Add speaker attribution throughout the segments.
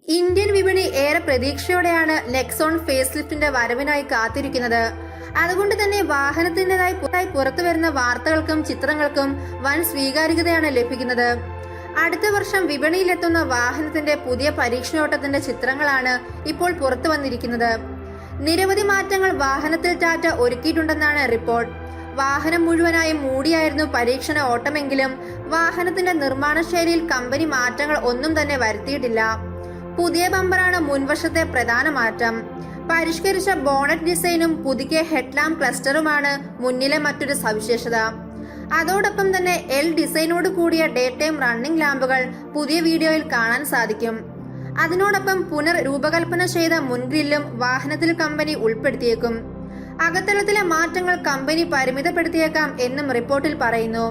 Speaker 1: Indian വിപണി ഏറെ പ്രതീക്ഷയോടെയാണ് നെക്സോൺ ഫേസ് ലിഫ്റ്റിന്റെ വരവിനായി കാത്തിരിക്കുന്നത്. അതുകൊണ്ട് തന്നെ വാഹനത്തിൻ്റെതായി പുറത്തു വരുന്ന വാർത്തകൾക്കും ചിത്രങ്ങൾക്കും വൻ സ്വീകാര്യതയാണ് ലഭിക്കുന്നത്. അടുത്ത വർഷം വിപണിയിലെത്തുന്ന വാഹനത്തിന്റെ പുതിയ പരീക്ഷണോട്ടത്തിന്റെ ചിത്രങ്ങളാണ് ഇപ്പോൾ പുറത്തു വന്നിരിക്കുന്നത്. നിരവധി മാറ്റങ്ങൾ വാഹനത്തിൽ ടാറ്റ ഒരുക്കിയിട്ടുണ്ടെന്നാണ് റിപ്പോർട്ട്. വാഹനം മുഴുവനായും മൂടിയായിരുന്നു പരീക്ഷണ ഓട്ടമെങ്കിലും വാഹനത്തിന്റെ നിർമ്മാണ ശൈലിയിൽ കമ്പനി മാറ്റങ്ങൾ ഒന്നും തന്നെ വരുത്തിയിട്ടില്ല. പുതിയ ബമ്പറാണ് മുൻവശത്തെ പ്രധാന മാറ്റം. പരിഷ്കരിച്ച ബോണറ്റ് ഡിസൈനും പുതിയ ഹെഡ്ലാമ്പ് ക്ലസ്റ്ററുമാണ് മുന്നിലെ മറ്റൊരു സവിശേഷത. അതോടൊപ്പം തന്നെ എൽ ഡിസൈനോട് കൂടിയ ഡേ ടൈം റണ്ണിംഗ് ലാമ്പുകൾ പുതിയ വീഡിയോയിൽ കാണാൻ സാധിക്കും. അതിനോടൊപ്പം രൂപകൽപ്പന ചെയ്ത മുൻഗ്രില്ലും വാഹനത്തിൽ കമ്പനി ഉൾപ്പെടുത്തിയേക്കും. അകത്തളത്തിലെ മാറ്റങ്ങൾ കമ്പനി പരിമിതപ്പെടുത്തിയേക്കാം എന്നും റിപ്പോർട്ടിൽ പറയുന്നു.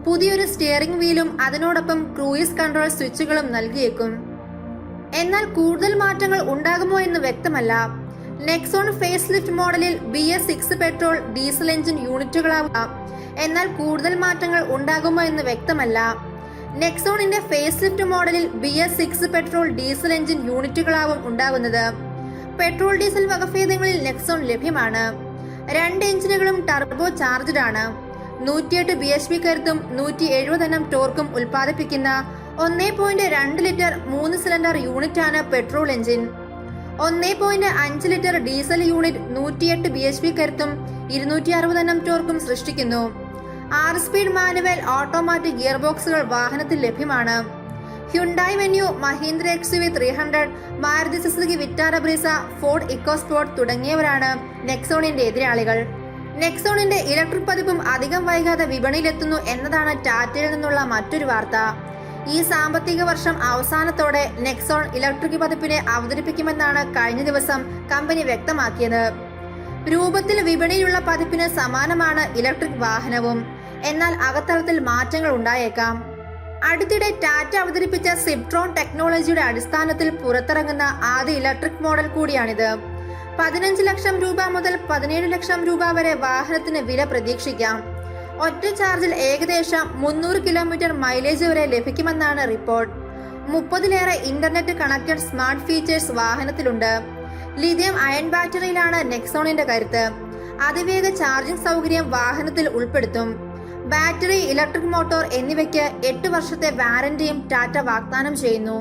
Speaker 1: പുതിയൊരു സ്റ്റിയറിംഗ് വീലും അതിനോടൊപ്പം ക്രൂയിസ് കൺട്രോൾ സ്വിച്ചുകളും നൽകിയേക്കും. എന്നാൽ കൂടുതൽ മാറ്റങ്ങൾ ഉണ്ടാകുമോ എന്ന് വ്യക്തമല്ല. നെക്സോൺ ഫേസ് ലിഫ്റ്റ് മോഡലിൽ BS6 പെട്രോൾ ഡീസൽ എഞ്ചിൻ യൂണിറ്റുകളാവാം. എന്നാൽ കൂടുതൽ മാറ്റങ്ങൾ ഉണ്ടാകുമോ എന്ന് വ്യക്തമല്ല. നെക്സോണിന്റെ ഫേസ് ലിഫ്റ്റ് മോഡലിൽ BS6 പെട്രോൾ ഡീസൽ എഞ്ചിൻ യൂണിറ്റുകളാവും ഉണ്ടാകുന്നത്. പെട്രോൾ ഡീസൽ വകഭേദങ്ങളിൽ നെക്സോൺ ലഭ്യമാണ്. 2 എഞ്ചിനുകളും ടർബോ ചാർജ്ഡ് ആണ്. 108 bhp കരുത്തും 170 Nm ടോർക്കും ഉൽപ്പാദിപ്പിക്കുന്ന 1.2 ലിറ്റർ 3 സിലിണ്ടർ യൂണിറ്റാണ് petrol engine. 1.5 litre diesel unit 108 bhp കരുത്തും 260 Nm ടോർക്കും സൃഷ്ടിക്കുന്നു. 6 സ്പീഡ് മാനുവൽ ഓട്ടോമാറ്റിക് ഗിയർ ബോക്സുകൾ വാഹനത്തിൽ ലഭ്യമാണ്. Hyundai Venue, Mahindra XUV 300, Maruti Suzuki Vitara Brezza, Ford EcoSport തുടങ്ങിയവരാണ് നെക്സോണിന്റെ എതിരാളികൾ. നെക്സോണിന്റെ ഇലക്ട്രിക് പതിപ്പും അധികം വൈകാതെ വിപണിയിലെത്തുന്നു എന്നതാണ് ടാറ്റയിൽ നിന്നുള്ള മറ്റൊരു വാർത്ത. ഈ സാമ്പത്തിക വർഷം അവസാനത്തോടെ നെക്സോൺ ഇലക്ട്രിക് പതിപ്പിനെ അവതരിപ്പിക്കുമെന്നാണ് കഴിഞ്ഞ ദിവസം കമ്പനി വ്യക്തമാക്കിയത്. രൂപത്തിൽ വിപണിയിലുള്ള പതിപ്പിന് സമാനമാണ് ഇലക്ട്രിക് വാഹനവും. എന്നാൽ അകത്തളത്തിൽ മാറ്റങ്ങൾ ഉണ്ടായേക്കാം. അടുത്തിടെ ടാറ്റ അവതരിപ്പിച്ച സിപ്ട്രോൺ ടെക്നോളജിയുടെ അടിസ്ഥാനത്തിൽ പുറത്തിറങ്ങുന്ന ആദ്യ ഇലക്ട്രിക് മോഡൽ കൂടിയാണിത്. 15 ലക്ഷം രൂപ മുതൽ 17 ലക്ഷം രൂപ വരെ വാഹനത്തിന് വില പ്രതീക്ഷിക്കാം. ഒറ്റ ചാർജിൽ ഏകദേശം 300 കിലോമീറ്റർ മൈലേജ് വരെ ലഭിക്കുമെന്നാണ് റിപ്പോർട്ട്. 30ലേറെ ഇന്റർനെറ്റ് കണക്റ്റഡ് സ്മാർട്ട് ഫീച്ചേഴ്സ് വാഹനത്തിലുണ്ട്. ലിഥിയം അയൺ ബാറ്ററിയിലാണ് നെക്സോണിന്റെ കരുത്ത്. അതിവേഗ ചാർജിംഗ് സൗകര്യം വാഹനത്തിൽ ഉൾപ്പെടുത്തും. ബാറ്ററി, ഇലക്ട്രിക് മോട്ടോർ എന്നിവയ്ക്ക് 8 വർഷത്തെ വാറന്റിയും ടാറ്റ വാഗ്ദാനം ചെയ്യുന്നു.